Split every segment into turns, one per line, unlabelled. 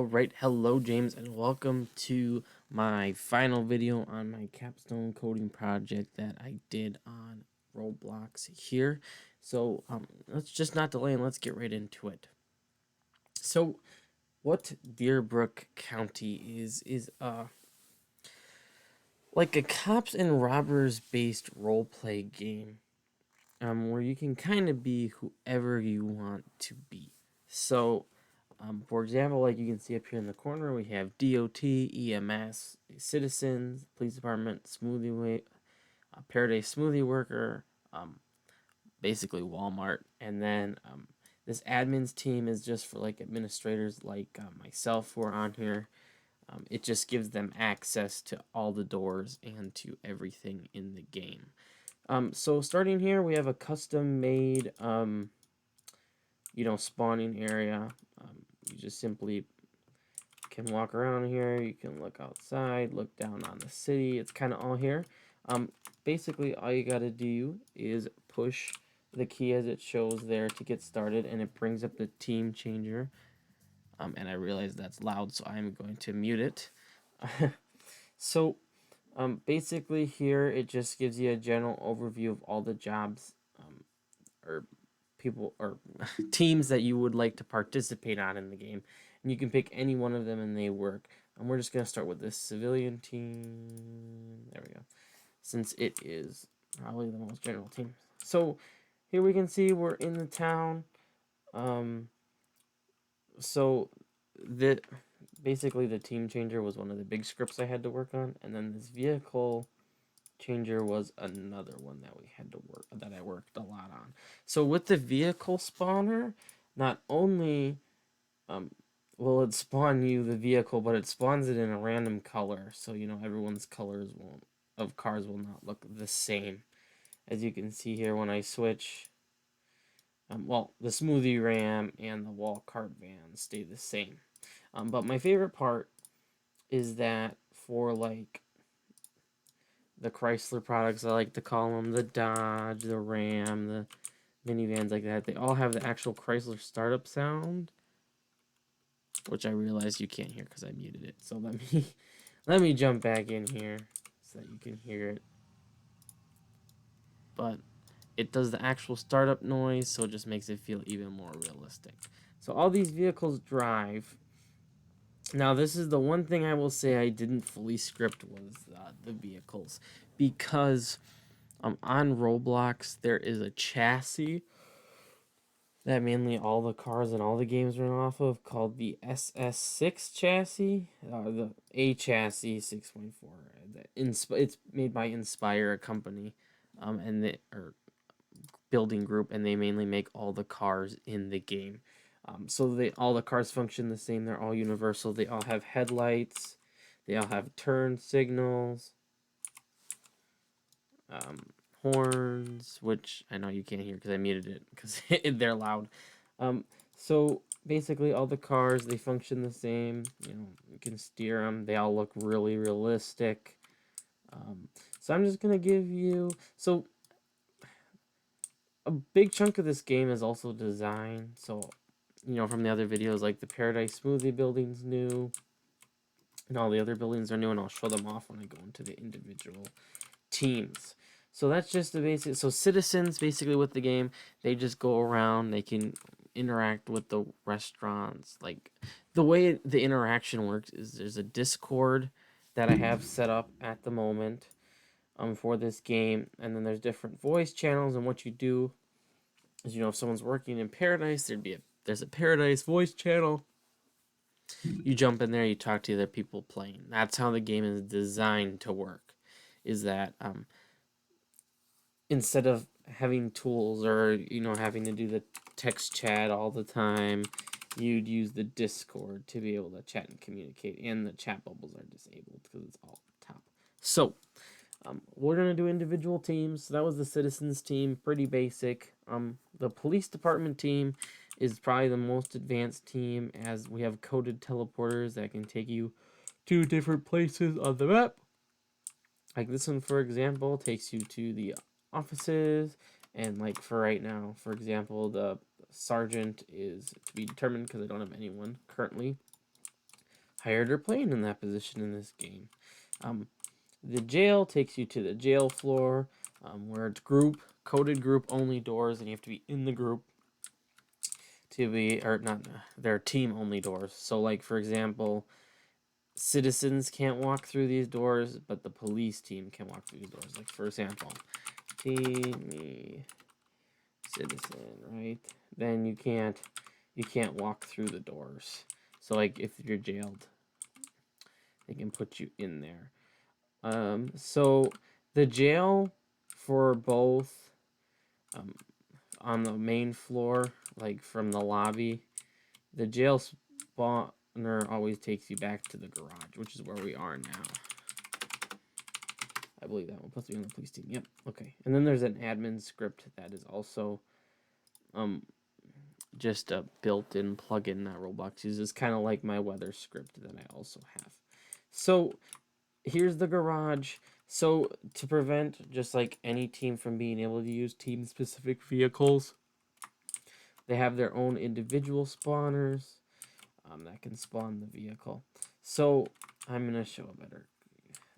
Alright, hello James, and welcome to my final video on my capstone coding project that I did on Roblox here. So let's just not delay and let's get right into it. So what Deerbrook County is like a cops and robbers based roleplay game where you can kind of be whoever you want to be. So for example, like you can see up here in the corner, we have DOT, EMS, citizens, police department, Paradise smoothie worker, basically Walmart, and then this admins team is just for like administrators like myself who are on here. It just gives them access to all the doors and to everything in the game. So starting here, we have a custom-made, spawning area. You just simply can walk around here. You can look outside, look down on the city. It's kind of all here. Basically, all you got to do is push the key as it shows there to get started, and it brings up the team changer. And I realize that's loud, so I'm going to mute it. So, basically here, it just gives you a general overview of all the jobs or people or teams that you would like to participate on in the game, and you can pick any one of them and they work. And we're just gonna start with this civilian team. There we go, since it is probably the most general team. So here we can see we're in the town. So the basically the team changer was one of the big scripts I had to work on, and then this vehicle changer was another one that I worked a lot on. So with the vehicle spawner, not only will it spawn you the vehicle, but it spawns it in a random color, so everyone's colors of cars will not look the same. As you can see here, when I switch, well, the smoothie ram and the wall cart van stay the same. But my favorite part is that for like the Chrysler products, I like to call them, the Dodge, the Ram, the minivans like that, they all have the actual Chrysler startup sound, which I realize you can't hear because I muted it. So let me jump back in here so that you can hear it. But it does the actual startup noise, so it just makes it feel even more realistic. So all these vehicles drive. Now, this is the one thing I will say I didn't fully script was the vehicles, because on Roblox there is a chassis that mainly all the cars and all the games run off of, called the SS6 chassis, the A chassis 6.4. It's made by Inspire, a company, and they are building group, and they mainly make all the cars in the game. So all the cars function the same. They're all universal. They all have headlights. They all have turn signals. Horns, which I know you can't hear because I muted it because they're loud. So basically, all the cars, they function the same. You can steer them. They all look really realistic. So I'm just gonna give you a big chunk of this game is also design. So from the other videos, like the Paradise Smoothie building's new, and all the other buildings are new, and I'll show them off when I go into the individual teams. So that's just the basic. So citizens, basically with the game, they just go around. They can interact with the restaurants. Like the way the interaction works is there's a Discord that I have set up at the moment for this game, and then there's different voice channels. And what you do is, if someone's working in Paradise, there's a Paradise voice channel. You jump in there, you talk to the other people playing. That's how the game is designed to work. Is that instead of having tools or having to do the text chat all the time, you'd use the Discord to be able to chat and communicate, and the chat bubbles are disabled because it's all top. So we're gonna do individual teams. So that was the citizens team, pretty basic. The police department team is probably the most advanced team, as we have coded teleporters that can take you to different places on the map. Like this one, for example, takes you to the offices, and like for right now, for example, the sergeant is to be determined because I don't have anyone currently. hired or playing in that position in this game. The jail takes you to the jail floor, where it's coded group only doors, and you have to be in the group to be, or not, they're team only doors. So, like, for example, citizens can't walk through these doors, but the police team can walk through these doors. Like, for example, team citizen, right? Then you can't walk through the doors. So, like, if you're jailed, they can put you in there. So the jail for both, on the main floor, like from the lobby, the jail spawner always takes you back to the garage, which is where we are now. I believe that one puts me on the police team. Yep. Okay. And then there's an admin script that is also just a built-in plugin that Roblox uses, kind of like my weather script that I also have. So here's the garage. So to prevent just like any team from being able to use team-specific vehicles, they have their own individual spawners that can spawn the vehicle. So I'm gonna show a better.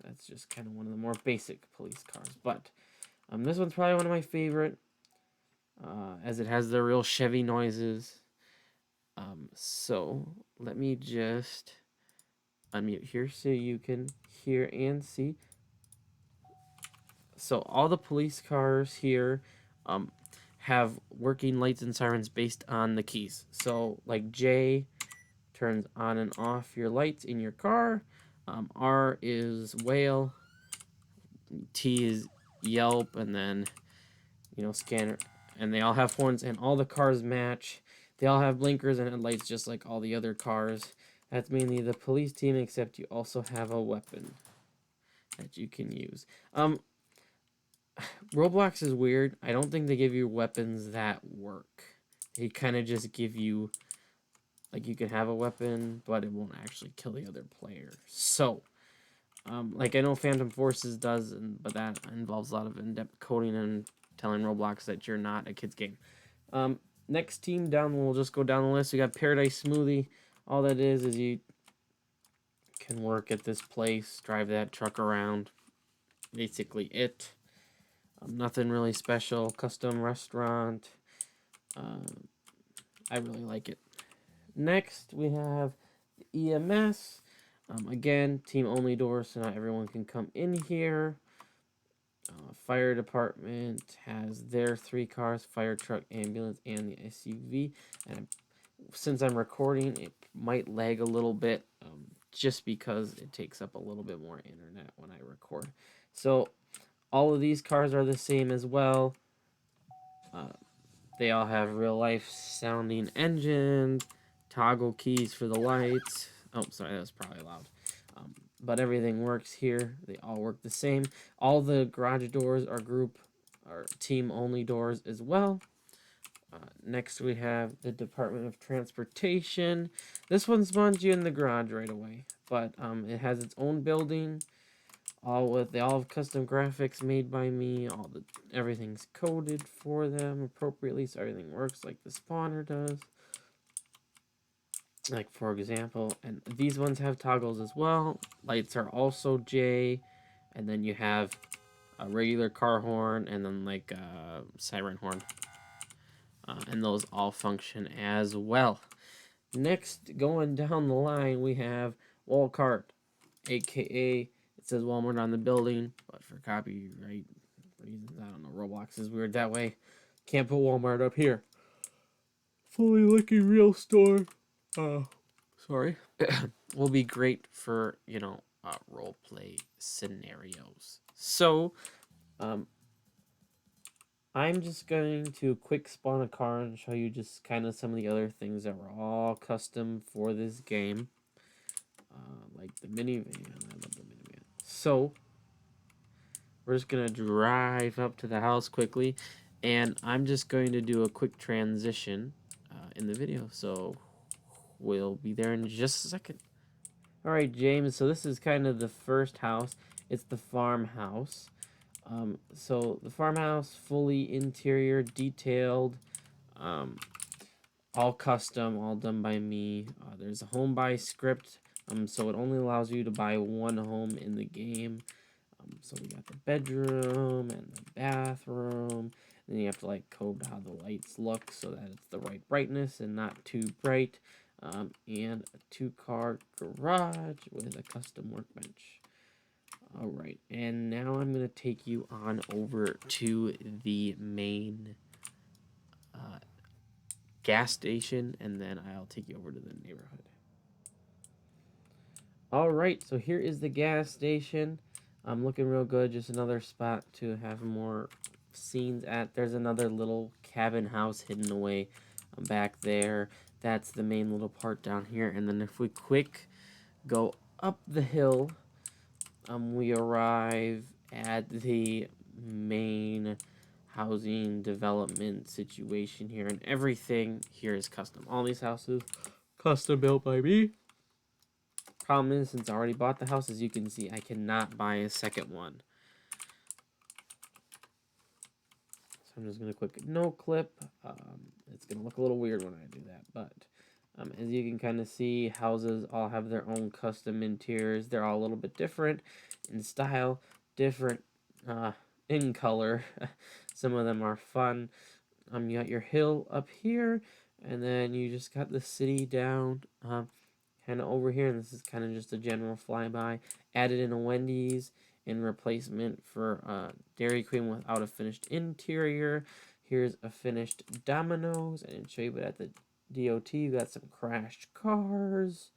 That's just kind of one of the more basic police cars, but this one's probably one of my favorite, as it has the real Chevy noises. So let me just unmute here so you can hear and see. So all the police cars here have working lights and sirens based on the keys. So like J turns on and off your lights in your car. R is whale. T is yelp, and then scanner. And they all have horns, and all the cars match. They all have blinkers and headlights just like all the other cars. That's mainly the police team, except you also have a weapon that you can use. Roblox is weird. I don't think they give you weapons that work. They kind of just give you, like, you can have a weapon, but it won't actually kill the other player. So, like, I know Phantom Forces does, but that involves a lot of in-depth coding and telling Roblox that you're not a kid's game. Next team down, we'll just go down the list. We got Paradise Smoothie. All that is you can work at this place, drive that truck around. Basically it. Nothing really special. Custom restaurant. I really like it. Next, we have EMS. Again, team only doors, so not everyone can come in here. Fire department has their 3 cars: fire truck, ambulance, and the SUV. And since I'm recording, it might lag a little bit, just because it takes up a little bit more internet when I record. So all of these cars are the same as well. They all have real life sounding engines, toggle keys for the lights. Oh, sorry, that was probably loud. But everything works here. They all work the same. All the garage doors are team only doors as well. Next we have the Department of Transportation. This one spawns you in the garage right away, but it has its own building. They all have custom graphics made by me. Everything's coded for them appropriately, so everything works like the spawner does. Like, for example, and these ones have toggles as well. Lights are also J, and then you have a regular car horn and then like a siren horn. And those all function as well. Next, going down the line, we have Walcart, aka it says Walmart on the building, but for copyright reasons, I don't know, Roblox is weird that way. Can't put Walmart up here. Fully looking real store. Sorry. Will be great for, role play scenarios. So, I'm just going to quick spawn a car and show you just kind of some of the other things that were all custom for this game. Like the minivan. I love the minivan. So, we're just going to drive up to the house quickly. And I'm just going to do a quick transition in the video. So, we'll be there in just a second. Alright, James. So, this is kind of the first house. It's the farmhouse. So the farmhouse, fully interior, detailed, all custom, all done by me. There's a home buy script So it only allows you to buy one home in the game. So we got the bedroom and the bathroom. Then you have to like code how the lights look so that it's the right brightness and not too bright. And a 2-car garage with a custom workbench. All right, and now I'm gonna take you on over to the main gas station, and then I'll take you over to the neighborhood. All right, so here is the gas station. I'm looking real good. Just another spot to have more scenes at. There's another little cabin house hidden away back there. That's the main little part down here. And then if we quick go up the hill, we arrive at the main housing development situation here, and everything here is custom. All these houses custom built by me. Problem is, since I already bought the house, as you can see, I cannot buy a second one. So I'm just going to click no clip. It's going to look a little weird when I do that, but as you can kind of see, houses all have their own custom interiors. They're all a little bit different in style, different in color. Some of them are fun. You got your hill up here, and then you just got the city down kind of over here. And this is kind of just a general flyby. Added in a Wendy's in replacement for Dairy Queen without a finished interior. Here's a finished Domino's. I didn't show you, but at the DOT you got some crashed cars.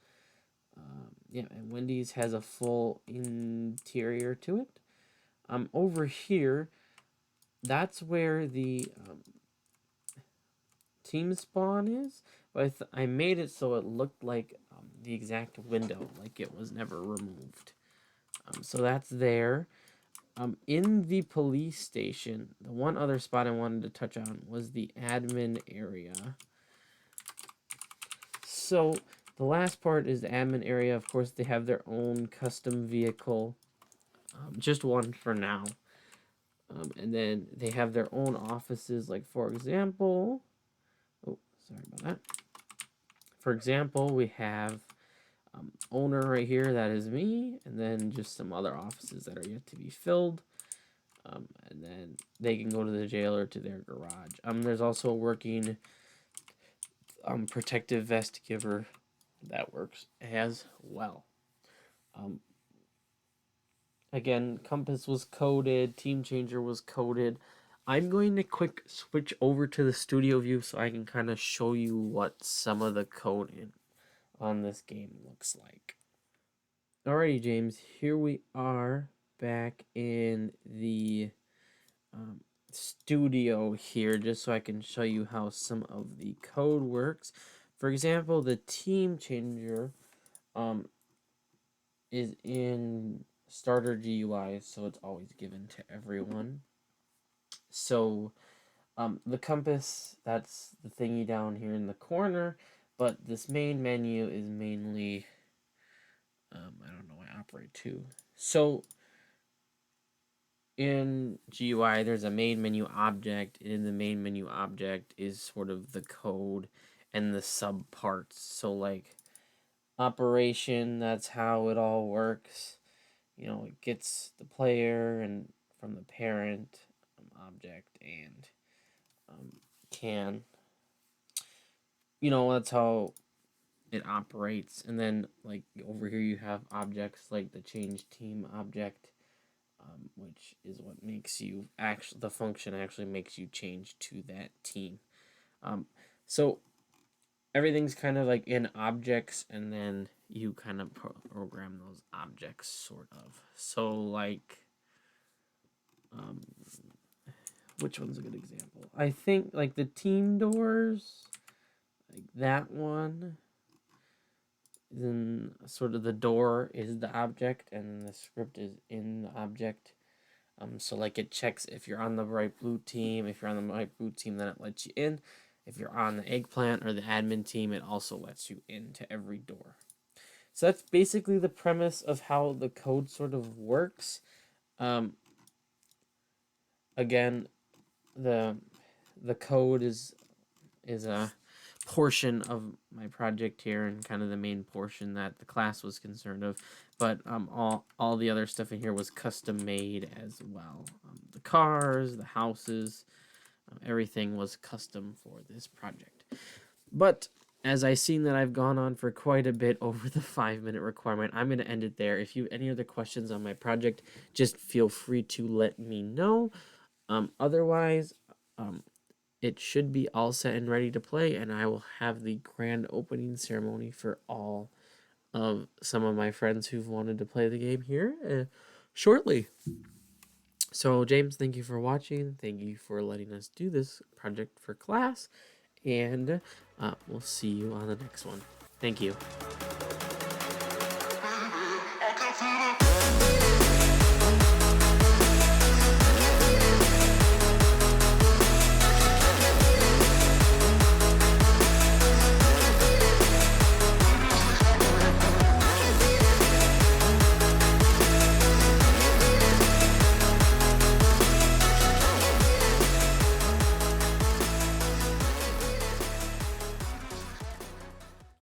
Yeah, and Wendy's has a full interior to it. Over here, that's where the team spawn is, but I made it so it looked like the exact window, like it was never removed. So that's there. In the police station, the one other spot I wanted to touch on was the admin area. So the last part is the admin area. Of course, they have their own custom vehicle, just one for now. And then they have their own offices, like for example, oh, sorry about that. For example, we have owner right here, that is me, and then just some other offices that are yet to be filled. And then they can go to the jail or to their garage. There's also a working protective vest giver that works as well. Um, Again, Compass was coded, Team Changer was coded. I'm going to quick switch over to the studio view so I can kind of show you what some of the code on this game looks like. Alrighty, James, here we are back in the studio here, just so I can show you how some of the code works. For example, the Team Changer is in starter GUI, so it's always given to everyone. So the compass, that's the thingy down here in the corner, but this main menu is mainly I don't know why operate to. So in GUI, there's a main menu object, and in the main menu object is sort of the code and the sub parts. So like operation, that's how it all works. It gets the player and from the parent object and can. That's how it operates. And then like over here you have objects like the change team object, which is what makes you the function actually makes you change to that team. So everything's kind of like in objects, and then you kind of program those objects, sort of. So like, which one's a good example? I think like the team doors, like that one. Then sort of the door is the object, and the script is in the object. So like it checks if you're on the right blue team. If you're on the right blue team, then it lets you in. If you're on the eggplant or the admin team, it also lets you into every door. So that's basically the premise of how the code sort of works. Again, the code is portion of my project here, and kind of the main portion that the class was concerned of. But all the other stuff in here was custom made as well. The cars, the houses, everything was custom for this project. But as I seen that I've gone on for quite a bit over the 5-minute requirement, I'm going to end it there. If you have any other questions on my project, just feel free to let me know. Otherwise, it should be all set and ready to play, and I will have the grand opening ceremony for all of some of my friends who've wanted to play the game here shortly. So, James, thank you for watching. Thank you for letting us do this project for class, and we'll see you on the next one. Thank you.